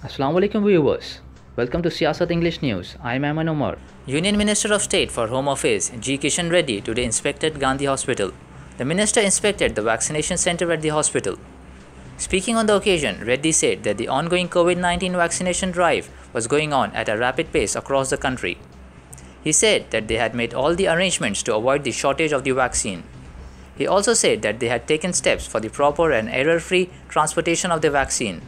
Assalamu alaikum viewers. Welcome to Siasat English News. I am Ayman Omar. Union Minister of State for Home Affairs G. Kishan Reddy today inspected Gandhi Hospital. The minister inspected the vaccination center at the hospital. Speaking on the occasion, Reddy said that the ongoing COVID-19 vaccination drive was going on at a rapid pace across the country. He said that they had made all the arrangements to avoid the shortage of the vaccine. He also said that they had taken steps for the proper and error-free transportation of the vaccine.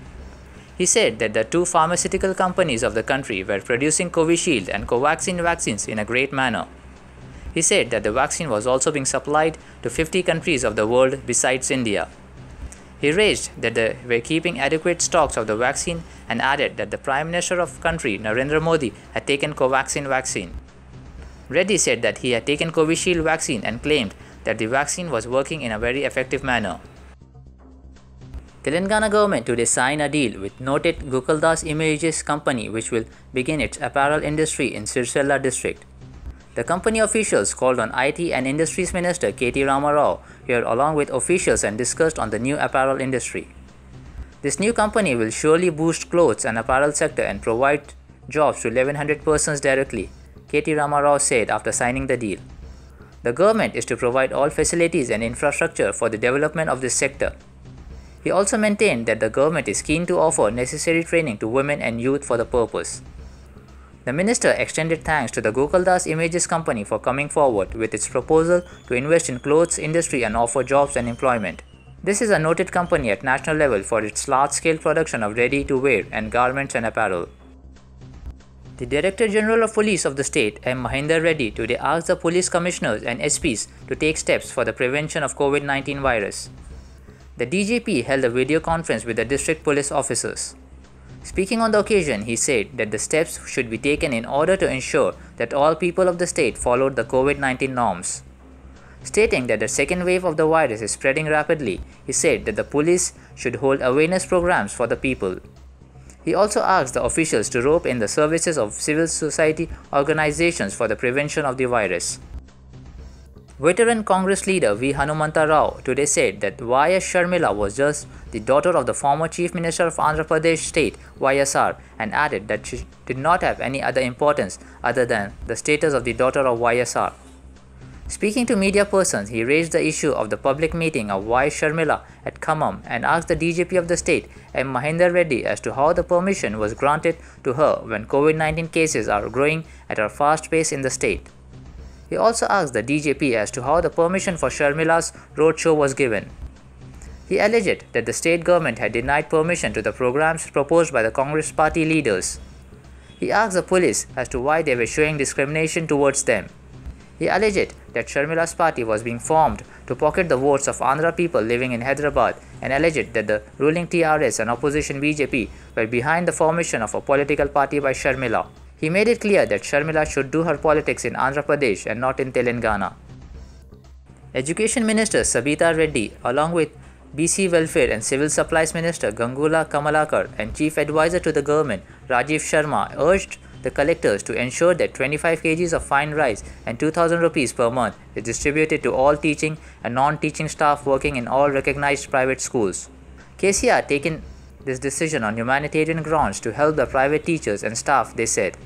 He said that the two pharmaceutical companies of the country were producing Covishield and Covaxin vaccines in a great manner. He said that the vaccine was also being supplied to 50 countries of the world besides India. He raised that they were keeping adequate stocks of the vaccine and added that the Prime Minister of the country, Narendra Modi, had taken Covaxin vaccine. Reddy said that he had taken Covishield vaccine and claimed that the vaccine was working in a very effective manner. Telangana government today signed a deal with noted Gokaldas Images Company which will begin its apparel industry in Sirsella district. The company officials called on IT and Industries Minister K.T. Rao here along with officials and discussed on the new apparel industry. This new company will surely boost clothes and apparel sector and provide jobs to 1100 persons directly, K.T. Rao said after signing the deal. The government is to provide all facilities and infrastructure for the development of this sector. He also maintained that the government is keen to offer necessary training to women and youth for the purpose. The minister extended thanks to the Gokaldas Images Company for coming forward with its proposal to invest in clothes industry and offer jobs and employment. This is a noted company at national level for its large-scale production of ready-to-wear and garments and apparel. The Director General of Police of the state, M. Mahinder Reddy, today asked the police commissioners and SPs to take steps for the prevention of COVID-19 virus. The DGP held a video conference with the district police officers. Speaking on the occasion, he said that the steps should be taken in order to ensure that all people of the state followed the COVID-19 norms. Stating that the second wave of the virus is spreading rapidly, he said that the police should hold awareness programs for the people. He also asked the officials to rope in the services of civil society organizations for the prevention of the virus. Veteran Congress leader V Hanumantha Rao today said that Y.S. Sharmila was just the daughter of the former Chief Minister of Andhra Pradesh state YSR and added that she did not have any other importance other than the status of the daughter of YSR. Speaking to media persons, he raised the issue of the public meeting of Y. Sharmila at Khammam and asked the DGP of the state, M. Mahinder Reddy, as to how the permission was granted to her when COVID-19 cases are growing at a fast pace in the state. He also asked the DGP as to how the permission for Sharmila's roadshow was given. He alleged that the state government had denied permission to the programs proposed by the Congress party leaders. He asked the police as to why they were showing discrimination towards them. He alleged that Sharmila's party was being formed to pocket the votes of Andhra people living in Hyderabad and alleged that the ruling TRS and opposition BJP were behind the formation of a political party by Sharmila. He made it clear that Sharmila should do her politics in Andhra Pradesh and not in Telengana. Education Minister Sabita Reddy, along with BC Welfare and Civil Supplies Minister Gangula Kamalakar and Chief Advisor to the government Rajiv Sharma, urged the collectors to ensure that 25 kgs of fine rice and 2000 rupees per month is distributed to all teaching and non-teaching staff working in all recognized private schools. KCR taken this decision on humanitarian grounds to help the private teachers and staff, they said.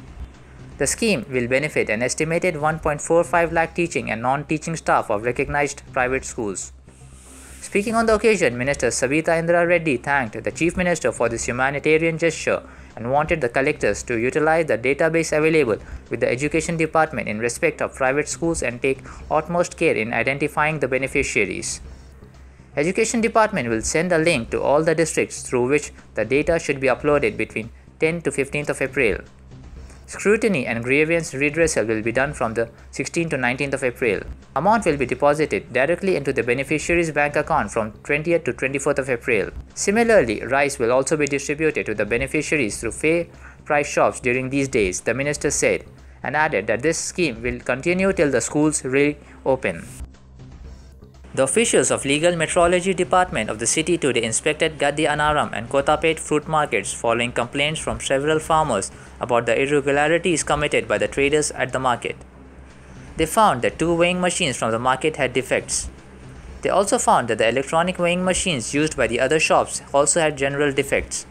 The scheme will benefit an estimated 1.45 lakh teaching and non-teaching staff of recognized private schools. Speaking on the occasion, Minister Sabita Indra Reddy thanked the Chief Minister for this humanitarian gesture and wanted the collectors to utilize the database available with the Education Department in respect of private schools and take utmost care in identifying the beneficiaries. Education Department will send a link to all the districts through which the data should be uploaded between 10 to 15th of April. Scrutiny and grievance redressal will be done from the 16th to 19th of April. Amount will be deposited directly into the beneficiary's bank account from 20th to 24th of April. Similarly, rice will also be distributed to the beneficiaries through fair price shops during these days, the minister said, and added that this scheme will continue till the schools reopen. The officials of Legal Metrology Department of the city today inspected Gaddi Anaram and Kotapet fruit markets following complaints from several farmers about the irregularities committed by the traders at the market. They found that 2 weighing machines from the market had defects. They also found that the electronic weighing machines used by the other shops also had general defects.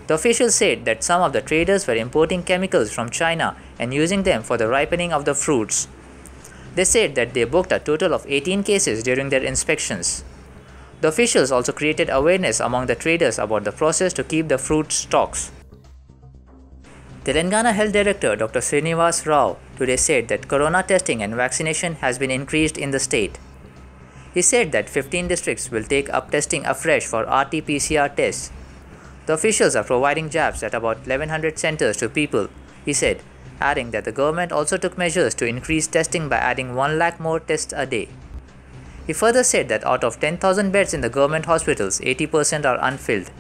The officials said that some of the traders were importing chemicals from China and using them for the ripening of the fruits. They said that they booked a total of 18 cases during their inspections. The officials also created awareness among the traders about the process to keep the fruit stocks. Telangana Health Director Dr. Srinivas Rao today said that corona testing and vaccination has been increased in the state. He said that 15 districts will take up testing afresh for RT-PCR tests. The officials are providing jabs at about 1100 centers to people, he said, adding that the government also took measures to increase testing by adding 1 lakh more tests a day. He further said that out of 10,000 beds in the government hospitals, 80% are unfilled.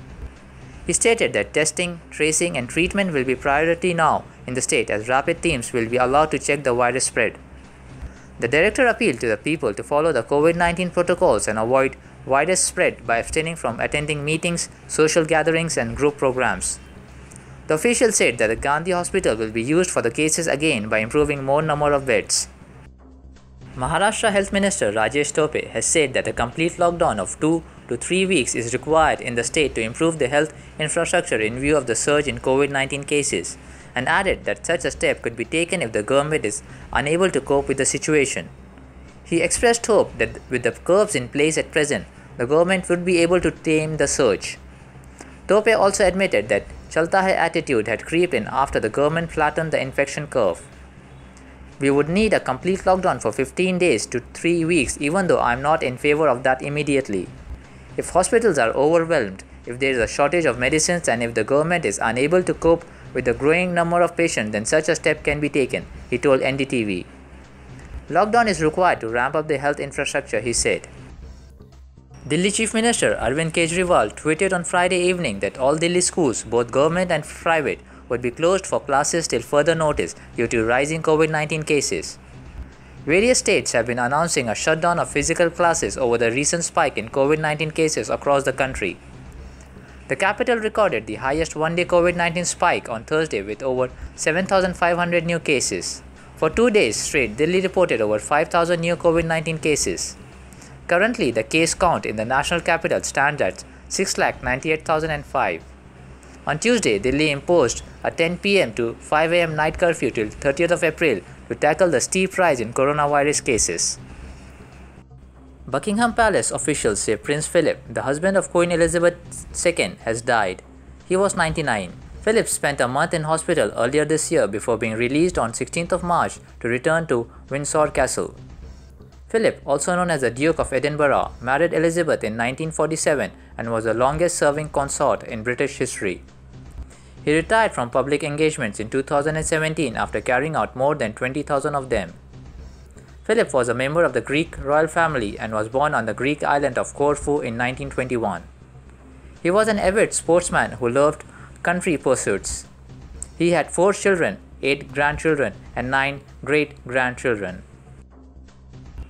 He stated that testing, tracing and treatment will be priority now in the state as rapid teams will be allowed to check the virus spread. The director appealed to the people to follow the COVID-19 protocols and avoid virus spread by abstaining from attending meetings, social gatherings and group programs. The official said that the Gandhi Hospital will be used for the cases again by improving more number of beds. Maharashtra Health Minister Rajesh Tope has said that a complete lockdown of 2 to 3 weeks is required in the state to improve the health infrastructure in view of the surge in COVID-19 cases, and added that such a step could be taken if the government is unable to cope with the situation. He expressed hope that with the curbs in place at present, the government would be able to tame the surge. Tope also admitted that Chalta hai attitude had crept in after the government flattened the infection curve. We would need a complete lockdown for 15 days to 3 weeks, even though I am not in favor of that immediately. If hospitals are overwhelmed, if there is a shortage of medicines and if the government is unable to cope with the growing number of patients, then such a step can be taken, he told NDTV. Lockdown is required to ramp up the health infrastructure, he said. Delhi Chief Minister Arvind Kejriwal tweeted on Friday evening that all Delhi schools, both government and private, would be closed for classes till further notice due to rising COVID-19 cases. Various states have been announcing a shutdown of physical classes over the recent spike in COVID-19 cases across the country. The capital recorded the highest one-day COVID-19 spike on Thursday with over 7,500 new cases. For 2 days straight, Delhi reported over 5,000 new COVID-19 cases. Currently, the case count in the national capital stands at 6,98,005. On Tuesday, Delhi imposed a 10 p.m. to 5 a.m. night curfew till 30th of April to tackle the steep rise in coronavirus cases. Buckingham Palace officials say Prince Philip, the husband of Queen Elizabeth II, has died. He was 99. Philip spent a month in hospital earlier this year before being released on 16th of March to return to Windsor Castle. Philip, also known as the Duke of Edinburgh, married Elizabeth in 1947 and was the longest-serving consort in British history. He retired from public engagements in 2017 after carrying out more than 20,000 of them. Philip was a member of the Greek royal family and was born on the Greek island of Corfu in 1921. He was an avid sportsman who loved country pursuits. He had 4 children, 8 grandchildren, and 9 great-grandchildren.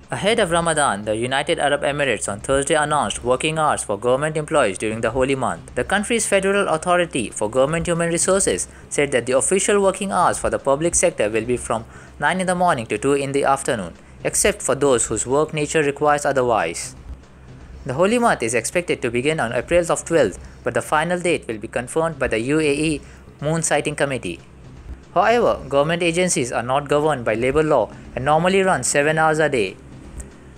Ahead of Ramadan, the United Arab Emirates on Thursday announced working hours for government employees during the holy month. The country's Federal Authority for Government Human Resources said that the official working hours for the public sector will be from 9 in the morning to 2 in the afternoon, except for those whose work nature requires otherwise. The holy month is expected to begin on April 12th, but the final date will be confirmed by the UAE Moon Sighting Committee. However, government agencies are not governed by labor law and normally run 7 hours a day.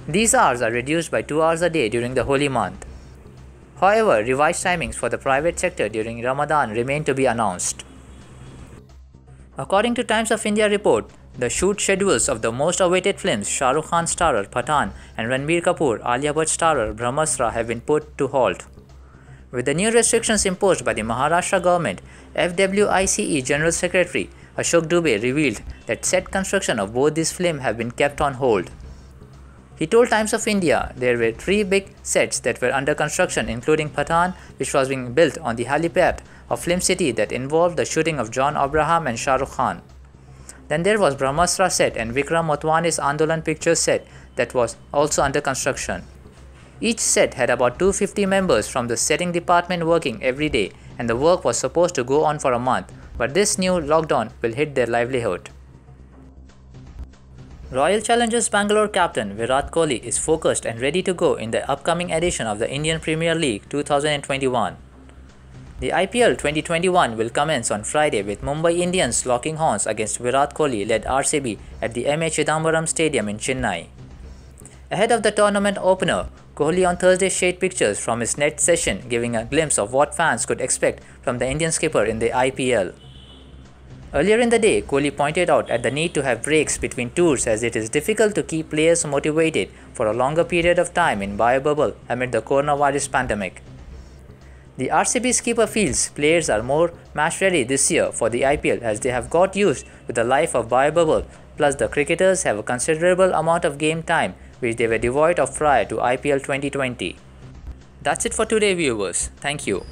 These hours are reduced by 2 hours a day during the holy month. However, revised timings for the private sector during Ramadan remain to be announced. According to Times of India report, the shoot schedules of the most awaited films Shah Rukh Khan starrer Pathan and Ranbir Kapoor Alia Bhatt starrer Brahmastra have been put to halt. With the new restrictions imposed by the Maharashtra government, FWICE General Secretary Ashok Dubey revealed that set construction of both these films have been kept on hold. He told Times of India there were 3 big sets that were under construction, including Pathan, which was being built on the helipad of Film City that involved the shooting of John Abraham and Shah Rukh Khan. Then there was Brahmastra set and Vikram Motwani's Andolan Pictures set that was also under construction. Each set had about 250 members from the setting department working every day, and the work was supposed to go on for a month, but this new lockdown will hit their livelihood. Royal Challengers Bangalore captain Virat Kohli is focused and ready to go in the upcoming edition of the Indian Premier League 2021. The IPL 2021 will commence on Friday with Mumbai Indians locking horns against Virat Kohli-led RCB at the M.A. Chidambaram Stadium in Chennai. Ahead of the tournament opener, Kohli on Thursday shared pictures from his net session, giving a glimpse of what fans could expect from the Indian skipper in the IPL. Earlier in the day, Kohli pointed out at the need to have breaks between tours as it is difficult to keep players motivated for a longer period of time in bio bubble amid the coronavirus pandemic. The RCB skipper feels players are more match ready this year for the IPL as they have got used to the life of bio bubble, plus the cricketers have a considerable amount of game time which they were devoid of prior to IPL 2020. That's it for today, viewers. Thank you.